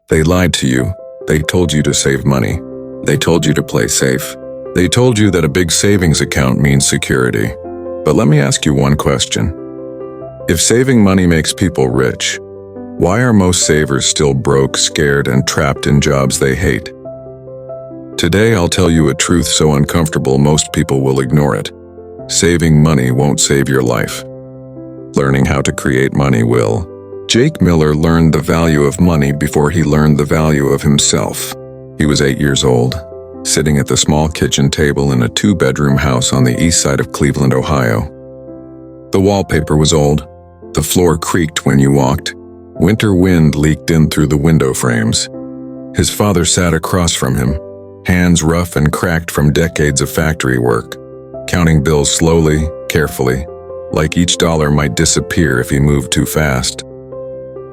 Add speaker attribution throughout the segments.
Speaker 1: They lied to you. They told you to save money. They told you to play safe. They told you that a big savings account means security. But let me ask you one question. If saving money makes people rich, why are most savers still broke, scared, and trapped in jobs they hate? Today I'll tell you a truth so uncomfortable most people will ignore it. Saving money won't save your life. Learning how to create money will. Jake Miller learned the value of money before he learned the value of himself. He was 8 years old, sitting at the small kitchen table in a 2-bedroom house on the east side of Cleveland, Ohio. The wallpaper was old. The floor creaked when you walked. Winter wind leaked in through the window frames. His father sat across from him, hands rough and cracked from decades of factory work, counting bills slowly, carefully, like each dollar might disappear if he moved too fast.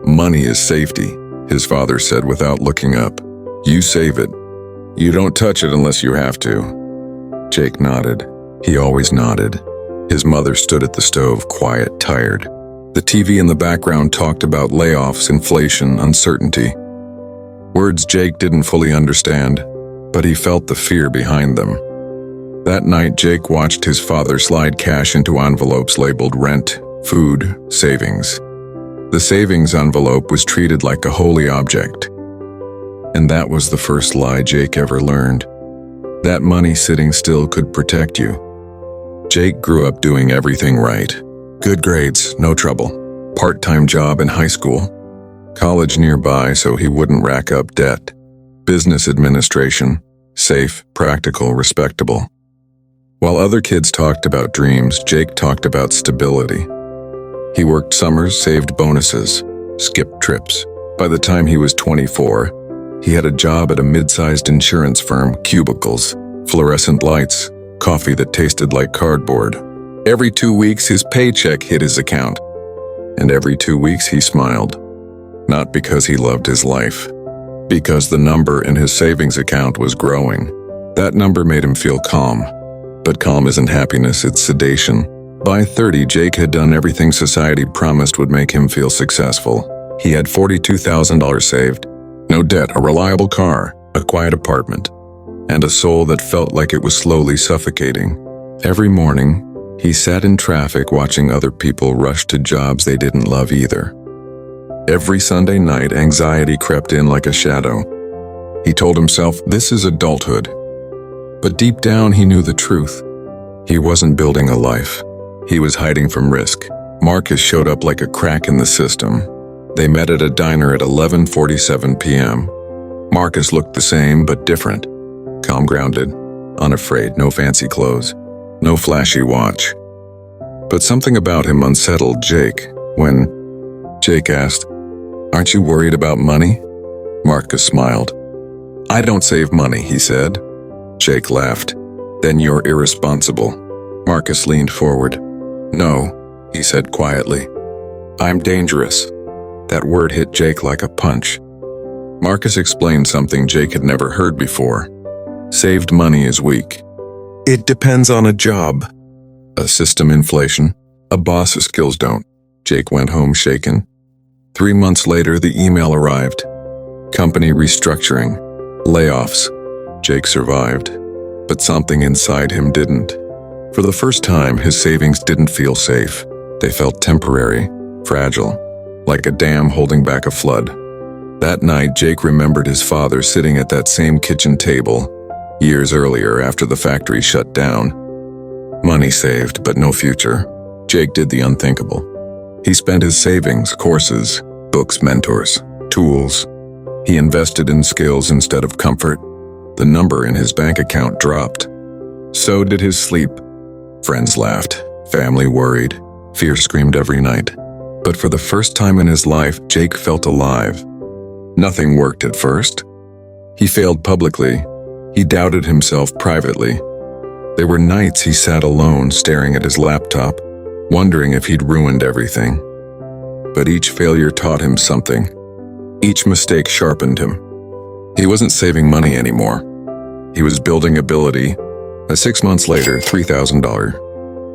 Speaker 1: "Money is safety," his father said without looking up. "You save it. You don't touch it unless you have to." Jake nodded. He always nodded. His mother stood at the stove, quiet, tired. The TV in the background talked about layoffs, inflation, uncertainty. Words Jake didn't fully understand, but he felt the fear behind them. That night, Jake watched his father slide cash into envelopes labeled rent, food, savings. The savings envelope was treated like a holy object. And that was the first lie Jake ever learned. That money sitting still could protect you. Jake grew up doing everything right. Good grades, no trouble. Part-time job in high school. College nearby so he wouldn't rack up debt. Business administration. Safe, practical, respectable. While other kids talked about dreams, Jake talked about stability. He worked summers, saved bonuses, skipped trips. By the time he was 24, he had a job at a mid-sized insurance firm, cubicles, fluorescent lights, coffee that tasted like cardboard. Every 2 weeks, his paycheck hit his account. And every 2 weeks, he smiled. Not because he loved his life, because the number in his savings account was growing. That number made him feel calm. But calm isn't happiness, it's sedation. By 30, Jake had done everything society promised would make him feel successful. He had $42,000 saved. No debt, a reliable car, a quiet apartment, and a soul that felt like it was slowly suffocating. Every morning, he sat in traffic watching other people rush to jobs they didn't love either. Every Sunday night, anxiety crept in like a shadow. He told himself, this is adulthood. But deep down, he knew the truth. He wasn't building a life. He was hiding from risk. Marcus showed up like a crack in the system. They met at a diner at 11:47 p.m. Marcus looked the same, but different. Calm, grounded, unafraid, no fancy clothes, no flashy watch. But something about him unsettled Jake when Jake asked, "Aren't you worried about money?" Marcus smiled. "I don't save money," he said. Jake laughed. "Then you're irresponsible." Marcus leaned forward. "No," he said quietly. "I'm dangerous." That word hit Jake like a punch. Marcus explained something Jake had never heard before. Saved money is weak. It depends on a job. A system inflation. A boss's skills don't. Jake went home shaken. 3 months later, the email arrived. Company restructuring. Layoffs. Jake survived. But something inside him didn't. For the first time, his savings didn't feel safe. They felt temporary, fragile, like a dam holding back a flood. That night, Jake remembered his father sitting at that same kitchen table, years earlier after the factory shut down. Money saved, but no future. Jake did the unthinkable. He spent his savings, courses, books, mentors, tools. He invested in skills instead of comfort. The number in his bank account dropped. So did his sleep. Friends laughed, family worried, fear screamed every night. But for the first time in his life, Jake felt alive. Nothing worked at first. He failed publicly. He doubted himself privately. There were nights he sat alone, staring at his laptop, wondering if he'd ruined everything. But each failure taught him something. Each mistake sharpened him. He wasn't saving money anymore. He was building ability. 6 months later, $3,000,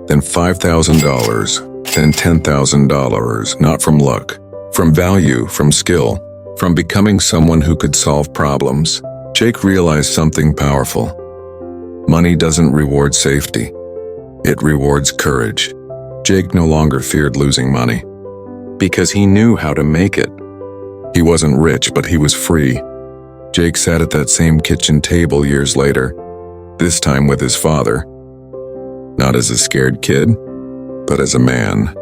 Speaker 1: then $5,000, then $10,000, not from luck, from value, from skill, From becoming someone who could solve problems, Jake realized something powerful. Money doesn't reward safety. It rewards courage. Jake no longer feared losing money, because he knew how to make it. He wasn't rich, but he was free. Jake sat at that same kitchen table years later, this time with his father. Not as a scared kid, but as a man.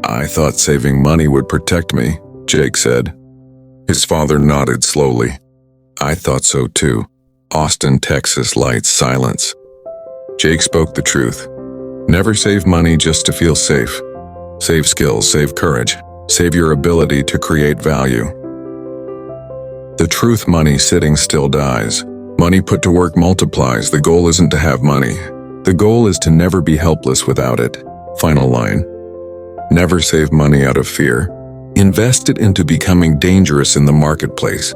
Speaker 1: "I thought saving money would protect me," Jake said. His father nodded slowly. "I thought so too." Austin, Texas lights silence. Jake spoke the truth. Never save money just to feel safe. Save skills, save courage, save your ability to create value. The truth: money sitting still dies. Money put to work multiplies. The goal isn't to have money. The goal is to never be helpless without it. Final line. Never save money out of fear. Invest it into becoming dangerous in the marketplace.